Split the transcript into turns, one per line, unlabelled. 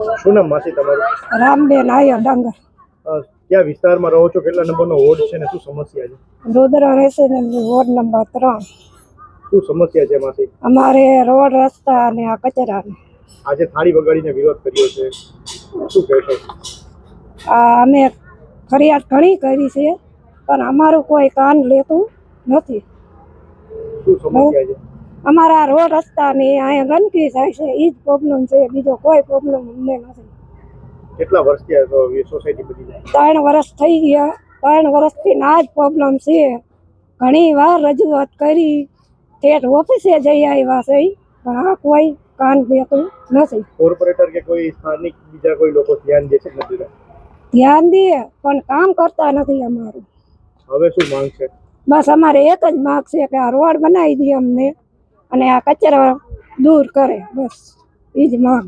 શું નામ માસી તમારું?
રામબેન આયા ડાંગર.
ક્યાં વિસ્તારમાં રહો છો? કેટલા નંબરનો વોર્ડ છે ને શું સમસ્યા છે?
રુદ્ર રેસિડેન્સી વોર્ડ નંબર 3.
શું સમસ્યા છે માસી?
અમારે રોડ રસ્તા અને આ કચરા.
આજે થાળી વગાડીને વિરોધ કર્યો છે, શું કહેશો?
અમે ફરિયાદ ઘણી કરી છે પણ અમારું કોઈ કાન લેતું નથી.
શું સમસ્યા છે?
અમારા રોડ રસ્તા ને અહીંયા ગંદકી થાય છે, એ જ પ્રોબ્લેમ છે, બીજો કોઈ પ્રોબ્લેમ અમને નથી.
કેટલા વર્ષથી સોસાયટી બની?
3 વર્ષ થઈ ગયા. 3 વર્ષથી આ જ પ્રોબ્લેમ છે. ઘણી વાર રજૂઆત કરી, ઠેઠ ઓફિસે જઈ આવ્યા છે પણ આ કોઈ કાન દેતું નથી.
કોર્પોરેટર કે કોઈ સ્થાનિક બીજા કોઈ લોકો ધ્યાન દે છે નથી?
ધ્યાન દે પણ કામ કરતા નથી અમારું.
હવે શું માંગ છે?
બસ અમારે એક જ માંગ છે કે આ રોડ બનાવી દે અમને અને આ કચરા દૂર કરે, બસ એ જ માંગ.